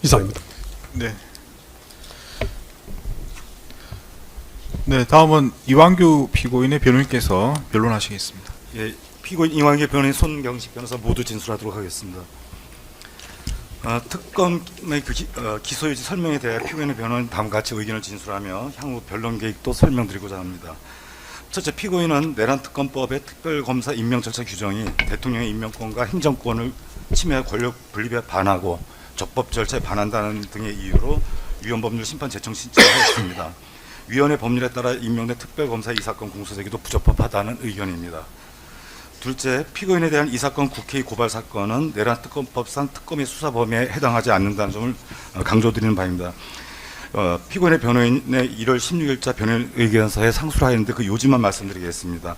이상입니다. 네. 네, 다음은 이완규 피고인의 변호인께서 변론하시겠습니다. 예, 피고인 이완규 변호인, 손경식 변호사 모두 진술하도록 하겠습니다. 특검의 기소 유지 설명에 대해 피고인의 변호인 다음과 같이 의견을 진술하며 향후 변론 계획도 설명드리고자 합니다. 첫째, 피고인은 내란 특검법의 특별검사 임명 절차 규정이 대통령의 임명권과 행정권을 침해 권력 분립에 반하고 적법 절차에 반한다는 등의 이유로 위헌법률 심판 제청 신청을 하였습니다. 위원회 법률에 따라 임명된 특별검사의 이 사건 공소 제기도 부적법하다는 의견입니다. 둘째, 피고인에 대한 이 사건 국회의 고발 사건은 내란 특검법상 특검의 수사 범위에 해당하지 않는다는 점을 강조드리는 바입니다. 피고인의 변호인의 1월 16일자 변호인 의견서에 상수를 하였는데 그 요지만 말씀드리겠습니다.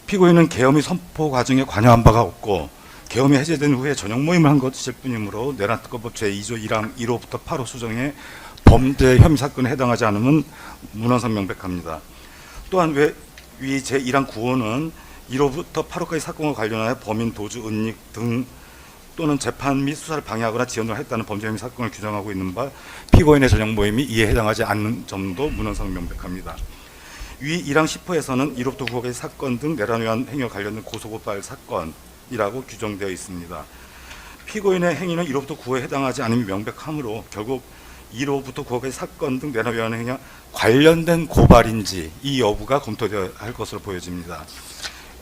피고인은 계엄의 선포 과정에 관여한 바가 없고 계엄이 해제된 후에 전용 모임을 한 것일 뿐이므로 내란 특검법 제2조 1항 1호부터 8호 수정의 범죄 혐의 사건에 해당하지 않음은 문헌상 명백합니다. 또한 위 제1항 9호는 1호부터 8호까지 사건과 관련하여 범인 도주, 은닉 등 또는 재판 및 수사를 방해하거나 지연을 했다는 범죄 혐의 사건을 규정하고 있는 바 피고인의 전형 모임이 이에 해당하지 않는 점도 문헌상 명백합니다. 위 1항 10호에서는 1호부터 9호까지 사건 등 내란 위반 행위와 관련된 고소고발 사건이라고 규정되어 있습니다. 피고인의 행위는 1호부터 9호에 해당하지 않음이 명백하므로 결국 1호부터 9호까지 사건 등 내란 위반 행위와 관련된 고발인지 이 여부가 검토되어야 할 것으로 보여집니다.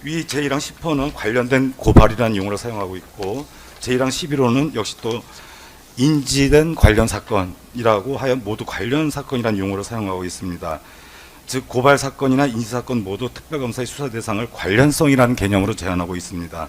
위 제1항 10호는 관련된 고발이라는 용어를 사용하고 있고 제1항 11호는 역시 또 인지된 관련 사건이라고 하여 모두 관련 사건이라는 용어를 사용하고 있습니다. 즉 고발 사건이나 인지 사건 모두 특별검사의 수사 대상을 관련성이라는 개념으로 제한하고 있습니다.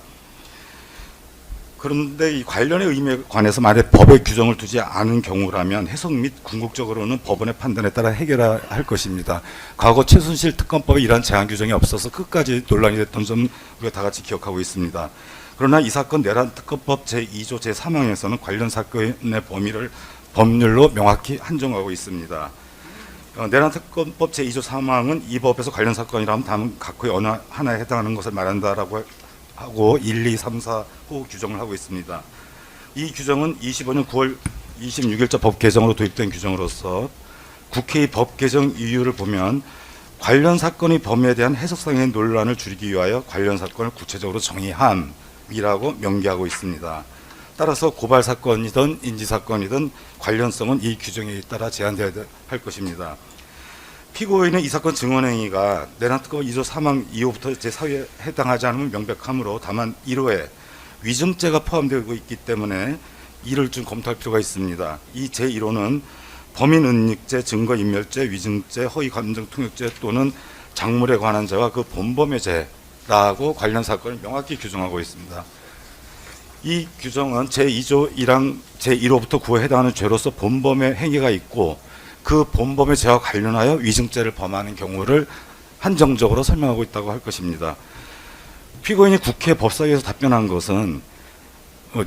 그런데 이 관련의 의미에 관해서 만약 법의 규정을 두지 않은 경우라면 해석 및 궁극적으로는 법원의 판단에 따라 해결할 것입니다. 과거 최순실 특검법에 이러한 제한 규정이 없어서 끝까지 논란이 됐던 점 우리가 다 같이 기억하고 있습니다. 그러나 이 사건 내란 특검법 제2조 제3항에서는 관련 사건의 범위를 법률로 명확히 한정하고 있습니다. 내란 특검법 제2조 3항은 이 법에서 관련 사건이라면 다음 각호의 어느 하나에 해당하는 것을 말한다라고 하고 1, 2, 3, 4호 규정을 하고 있습니다. 이 규정은 25년 9월 26일자 법 개정으로 도입된 규정으로서 국회의 법 개정 이유를 보면 관련 사건의 범위에 대한 해석상의 논란을 줄이기 위하여 관련 사건을 구체적으로 정의함이라고 명기하고 있습니다. 따라서 고발 사건이든 인지 사건이든 관련성은 이 규정에 따라 제한되어야 할 것입니다. 피고인은 이 사건 증언행위가 내란 특검 2조 3항 2호부터 제4호에 해당하지 않으면 명백하므로 다만 1호에 위증죄가 포함되고 있기 때문에 이를 좀 검토할 필요가 있습니다. 이 제1호는 범인 은닉죄, 증거인멸죄, 위증죄, 허위감정통역죄 또는 작물에 관한 죄와 그 본범의 죄라고 관련 사건을 명확히 규정하고 있습니다. 이 규정은 제2조 1항 제1호부터 9호에 해당하는 죄로서 본범의 행위가 있고 그 본범의 죄와 관련하여 위증죄를 범하는 경우를 한정적으로 설명하고 있다고 할 것입니다. 피고인이 국회 법사위에서 답변한 것은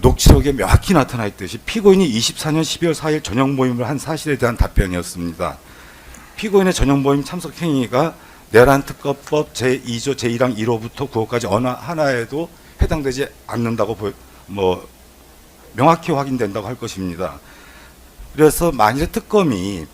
녹취록에 명확히 나타나 있듯이 피고인이 24년 12월 4일 저녁 모임을 한 사실에 대한 답변이었습니다. 피고인의 저녁 모임 참석 행위가 내란 특검법 제2조 제1항 1호부터 9호까지 어느 하나에도 해당되지 않는다고 명확히 확인된다고 할 것입니다. 그래서 만일에 특검이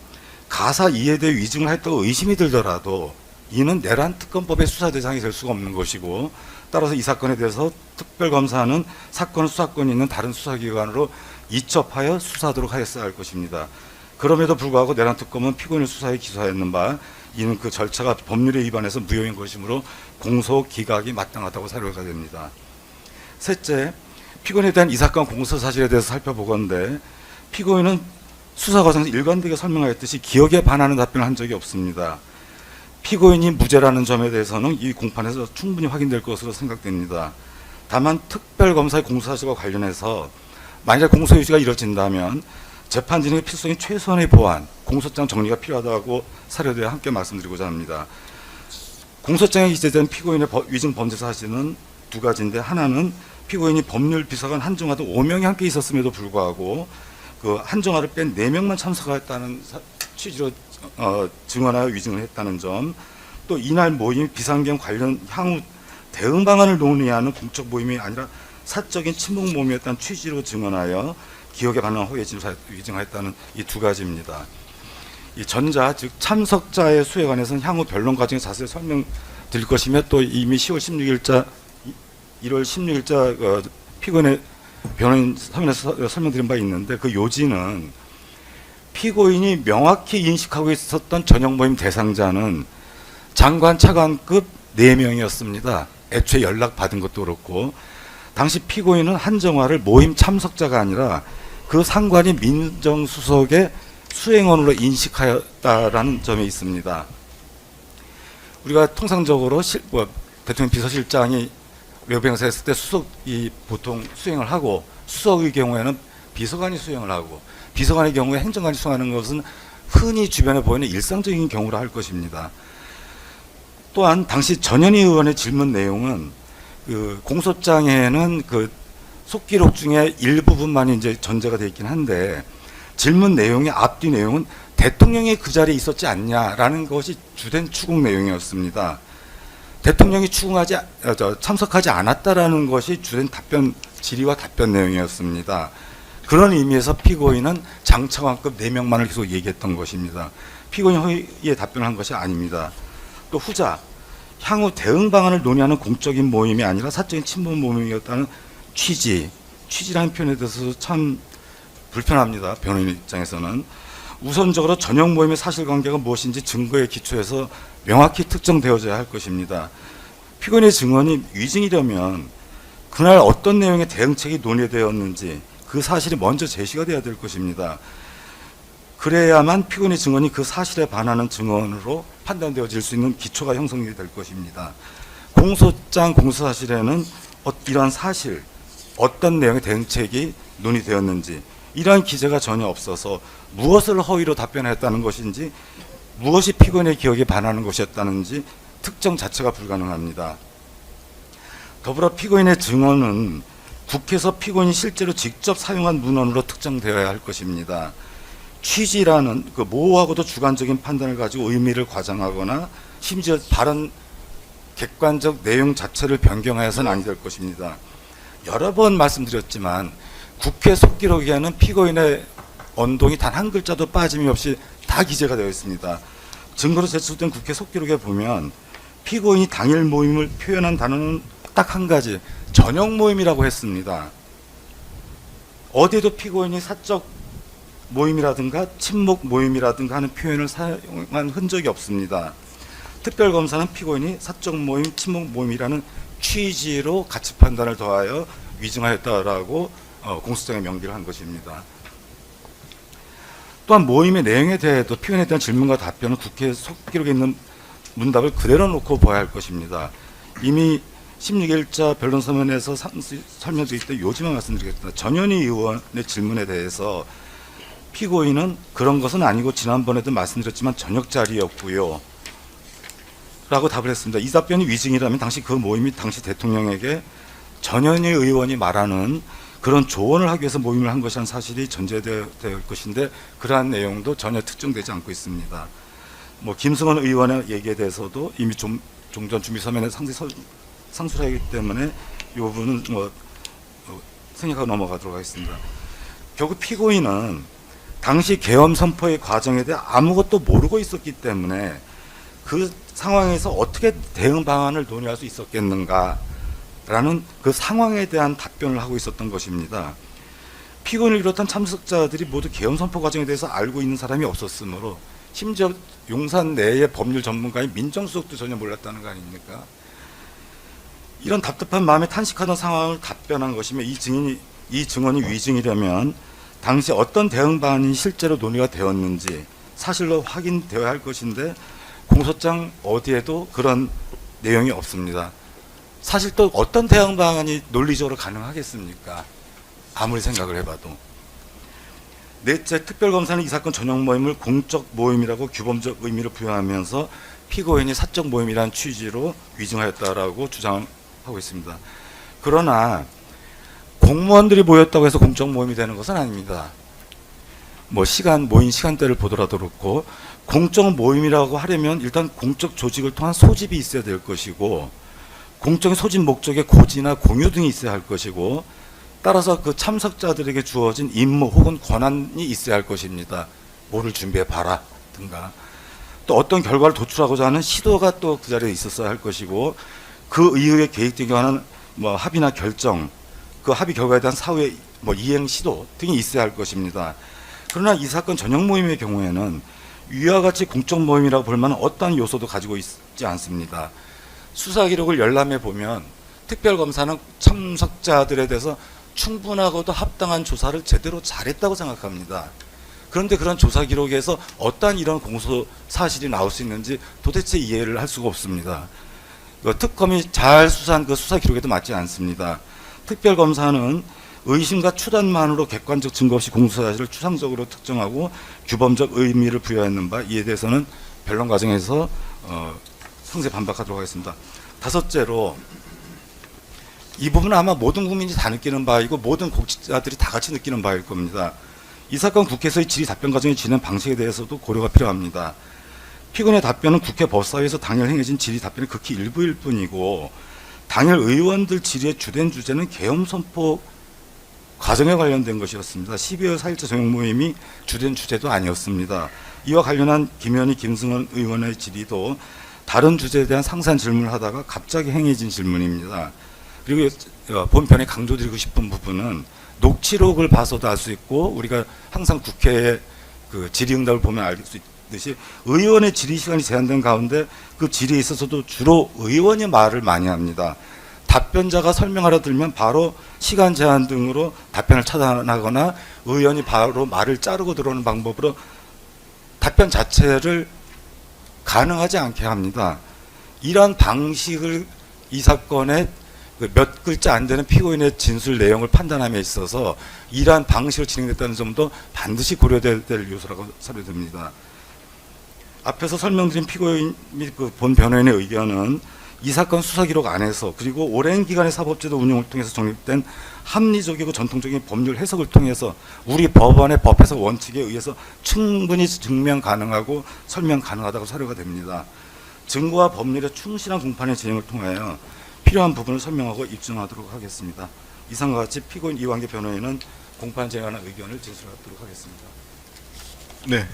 가사 이해에 대해 위증을 했다고 의심이 들더라도 이는 내란 특검법의 수사 대상이 될 수가 없는 것이고 따라서 이 사건에 대해서 특별검사는 사건 수사권이 있는 다른 수사기관으로 이첩하여 수사하도록 하였어야 할 것입니다. 그럼에도 불구하고 내란 특검은 피고인을 수사에 기소하였는 바 이는 그 절차가 법률에 위반해서 무효인 것이므로 공소 기각이 마땅하다고 사료가 됩니다. 셋째, 피고인에 대한 이 사건 공소 사실에 대해서 살펴보건대 피고인은 수사 과정에서 일관되게 설명하였듯이 기억에 반하는 답변을 한 적이 없습니다. 피고인이 무죄라는 점에 대해서는 이 공판에서 충분히 확인될 것으로 생각됩니다. 다만 특별검사의 공소사실과 관련해서 만약 공소유지가 이뤄진다면 재판진의 필수적인 최소한의 보완, 공소장 정리가 필요하다고 사료대에 함께 말씀드리고자 합니다. 공소장에 기재된 피고인의 위증 범죄 사실은 두 가지인데 하나는 피고인이 법률 비서관 한정화 등 5명이 함께 있었음에도 불구하고 그 한정화를 뺀 4명만 참석하였다는 취지로 증언하여 위증을 했다는 점, 또 이날 모임 비상경 관련 향후 대응 방안을 논의하는 공적 모임이 아니라 사적인 친목 모임이었다는 취지로 증언하여 기억에 반하는 허위 위증하였다는 이 두 가지입니다. 이 전자 즉 참석자의 수에 관해서는 향후 변론 과정에 자세히 설명드릴 것이며 또 이미 1월 16일자 피고인의 변호인 서면에서 설명드린 바 있는데 그 요지는 피고인이 명확히 인식하고 있었던 저녁 모임 대상자는 장관 차관급 4명이었습니다. 애초에 연락받은 것도 그렇고 당시 피고인은 한정화를 모임 참석자가 아니라 그 상관이 민정수석의 수행원으로 인식하였다라는 점이 있습니다. 우리가 통상적으로 대통령 비서실장이 외부 행사에 했을 때 수석이 보통 수행을 하고 수석의 경우에는 비서관이 수행을 하고 비서관의 경우에 행정관이 수행하는 것은 흔히 주변에 보이는 일상적인 경우라 할 것입니다. 또한 당시 전현희 의원의 질문 내용은 그 공소장에는 그 속기록 중에 일부분만 이제 전제가 되어 있긴 한데 질문 내용의 앞뒤 내용은 대통령이 그 자리에 있었지 않냐라는 것이 주된 추궁 내용이었습니다. 대통령이 참석하지 않았다라는 것이 주된 질의와 답변 내용이었습니다. 그런 의미에서 피고인은 장차관급 4명만을 계속 얘기했던 것입니다. 피고인 허위에 답변한 것이 아닙니다. 또 후자 향후 대응 방안을 논의하는 공적인 모임이 아니라 사적인 친분 모임이었다는 취지라는 표현에 대해서 참 불편합니다. 변호인 입장에서는 우선적으로 저녁 모임의 사실관계가 무엇인지 증거에 기초해서 명확히 특정되어져야 할 것입니다. 피고인의 증언이 위증이려면 그날 어떤 내용의 대응책이 논의되었는지 그 사실이 먼저 제시가 돼야 될 것입니다. 그래야만 피고인의 증언이 그 사실에 반하는 증언으로 판단되어질 수 있는 기초가 형성이 될 것입니다. 공소장 공소사실에는 이러한 사실, 어떤 내용의 대응책이 논의되었는지 이러한 기재가 전혀 없어서 무엇을 허위로 답변했다는 것인지 무엇이 피고인의 기억에 반하는 것이었다는지 특정 자체가 불가능합니다. 더불어 피고인의 증언은 국회에서 피고인이 실제로 직접 사용한 문헌으로 특정되어야 할 것입니다. 취지라는 그 모호하고도 주관적인 판단을 가지고 의미를 과장하거나 심지어 발언 객관적 내용 자체를 변경하여서는 아니 될 것입니다. 여러 번 말씀드렸지만 국회 속기록에는 피고인의 언동이 단 한 글자도 빠짐이 없이 다 기재가 되어 있습니다. 증거로 제출된 국회 속기록에 보면 피고인이 당일 모임을 표현한 단어는 딱 한 가지, 저녁 모임이라고 했습니다. 어디에도 피고인이 사적 모임이라든가 친목 모임이라든가 하는 표현을 사용한 흔적이 없습니다. 특별검사는 피고인이 사적 모임, 친목 모임이라는 취지로 가치 판단을 더하여 위증하였다라고 공소장에 명기를 한 것입니다. 또한 모임의 내용에 대해도 피고인에 대한 질문과 답변은 국회 속기록에 있는 문답을 그대로 놓고 봐야 할 것입니다. 이미 16일자 변론 서면에서 설명드릴 때 요지만 말씀드리겠습니다. 전현희 의원의 질문에 대해서 피고인은 그런 것은 아니고 지난번에도 말씀드렸지만 저녁 자리였고요 라고 답을 했습니다. 이 답변이 위증이라면 당시 그 모임이 당시 대통령에게 전현희 의원이 말하는 그런 조언을 하기 위해서 모임을 한 것이라는 사실이 전제될 것인데 그러한 내용도 전혀 특정되지 않고 있습니다. 김승원 의원의 얘기에 대해서도 이미 종전 준비 서면에 상세히 상술하기 때문에 이 부분은 생략하고 넘어가도록 하겠습니다. 결국 피고인은 당시 계엄 선포의 과정에 대해 아무것도 모르고 있었기 때문에 그 상황에서 어떻게 대응 방안을 논의할 수 있었겠는가 라는 그 상황에 대한 답변을 하고 있었던 것입니다. 피고인을 비롯한 참석자들이 모두 계엄 선포 과정에 대해서 알고 있는 사람이 없었으므로 심지어 용산 내의 법률 전문가인 민정수석도 전혀 몰랐다는 거 아닙니까? 이런 답답한 마음에 탄식하던 상황을 답변한 것이며 이 증언이 위증이려면 당시 어떤 대응 방안이 실제로 논의가 되었는지 사실로 확인되어야 할 것인데 공소장 어디에도 그런 내용이 없습니다. 사실 또 어떤 대응 방안이 논리적으로 가능하겠습니까? 아무리 생각을 해봐도. 넷째, 특별검사는 이 사건 전형 모임을 공적 모임이라고 규범적 의미를 부여하면서 피고인이 사적 모임이라는 취지로 위증하였다라고 주장하고 있습니다. 그러나 공무원들이 모였다고 해서 공적 모임이 되는 것은 아닙니다. 모인 시간대를 보더라도 그렇고 공적 모임이라고 하려면 일단 공적 조직을 통한 소집이 있어야 될 것이고 공적인 소집 목적의 고지나 공유 등이 있어야 할 것이고 따라서 그 참석자들에게 주어진 임무 혹은 권한이 있어야 할 것입니다. 뭐를 준비해 봐라 등가. 또 어떤 결과를 도출하고자 하는 시도가 또 그 자리에 있었어야 할 것이고, 그 이후에 계획되게 하는 뭐 합의나 결정, 그 합의 결과에 대한 사후의 뭐 이행 시도 등이 있어야 할 것입니다. 그러나 이 사건 전형 모임의 경우에는 위와 같이 공적 모임이라고 볼 만한 어떠한 요소도 가지고 있지 않습니다. 수사 기록을 열람해 보면 특별검사는 참석자들에 대해서 충분하고도 합당한 조사를 제대로 잘했다고 생각합니다. 그런데 그런 조사 기록에서 어떠한 이런 공소 사실이 나올 수 있는지 도대체 이해를 할 수가 없습니다. 특검이 잘 수사한 그 수사 기록에도 맞지 않습니다. 특별검사는 의심과 추단만으로 객관적 증거 없이 공소 사실을 추상적으로 특정하고 규범적 의미를 부여했는 바, 이에 대해서는 변론 과정에서 상세 반박하도록 하겠습니다. 다섯째로, 이 부분은 아마 모든 국민이 다 느끼는 바이고 모든 공직자들이 다 같이 느끼는 바일 겁니다. 이 사건 국회에서의 질의 답변 과정이 진행 방식에 대해서도 고려가 필요합니다. 피고인의 답변은 국회 법사위에서 당일 행해진 질의 답변이 극히 일부일 뿐이고, 당일 의원들 질의의 주된 주제는 계엄 선포 과정에 관련된 것이었습니다. 12월 4일자 정용 모임이 주된 주제도 아니었습니다. 이와 관련한 김현희, 김승원 의원의 질의도 다른 주제에 대한 상세한 질문을 하다가 갑자기 행해진 질문입니다. 그리고 본편에 강조드리고 싶은 부분은 녹취록을 봐서도 알 수 있고, 우리가 항상 국회의 그 질의응답을 보면 알 수 있듯이 의원의 질의 시간이 제한된 가운데 그 질의에 있어서도 주로 의원이 말을 많이 합니다. 답변자가 설명하려 들면 바로 시간 제한 등으로 답변을 차단하거나 의원이 바로 말을 자르고 들어오는 방법으로 답변 자체를 가능하지 않게 합니다. 이러한 방식을 이 사건의 몇 글자 안 되는 피고인의 진술 내용을 판단함에 있어서 이러한 방식으로 진행됐다는 점도 반드시 고려될 요소라고 사료됩니다. 앞에서 설명드린 피고인 및 그 본 변호인의 의견은 이 사건 수사 기록 안에서, 그리고 오랜 기간의 사법제도 운영을 통해서 정립된 합리적이고 전통적인 법률 해석을 통해서 우리 법원의 법 해석 원칙에 의해서 충분히 증명 가능하고 설명 가능하다고 사료가 됩니다. 증거와 법률의 충실한 공판의 진행을 통하여 필요한 부분을 설명하고 입증하도록 하겠습니다. 이상과 같이 피고인 이완계 변호인은 공판 진행하는 의견을 진술하도록 하겠습니다. 네.